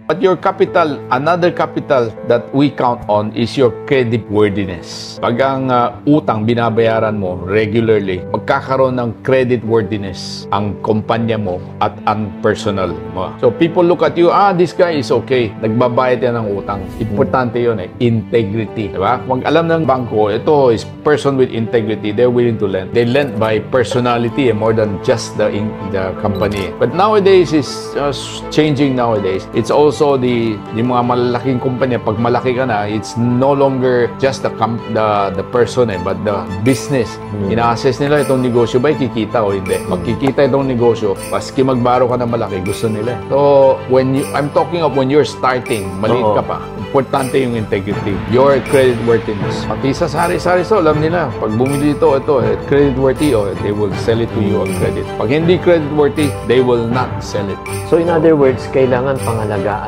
But your capital, another capital that we count on is your credit worthiness. Pag ang utang binabayaran mo regularly, magkakaroon ng credit worthiness ang kumpanya mo at ang personal mo. So people look at you, this guy is okay. Nagbabayad yan ng utang. Importante yun integrity. Diba? Pag alam ng bangko, ito is person with integrity, they're willing to lend. They lend by personality more than just the company. But nowadays, is changing nowadays. It's also the mga malalaking kumpanya, pag malaki ka na, it's no longer just the person but the business. Ina-assess nila itong negosyo ba kikita o hindi. Magkikita itong negosyo, paski magbaro ka na malaki, gusto nila. So, I'm talking of when you're starting, maliit ka pa, importante yung integrity, your credit worthiness. Pati sa sari-sari so, alam nila, pag bumili ito, credit worthy, they will sell it to you on credit. Pag hindi credit worthy, they will not sell it. So in other words, kailangan pangalagaan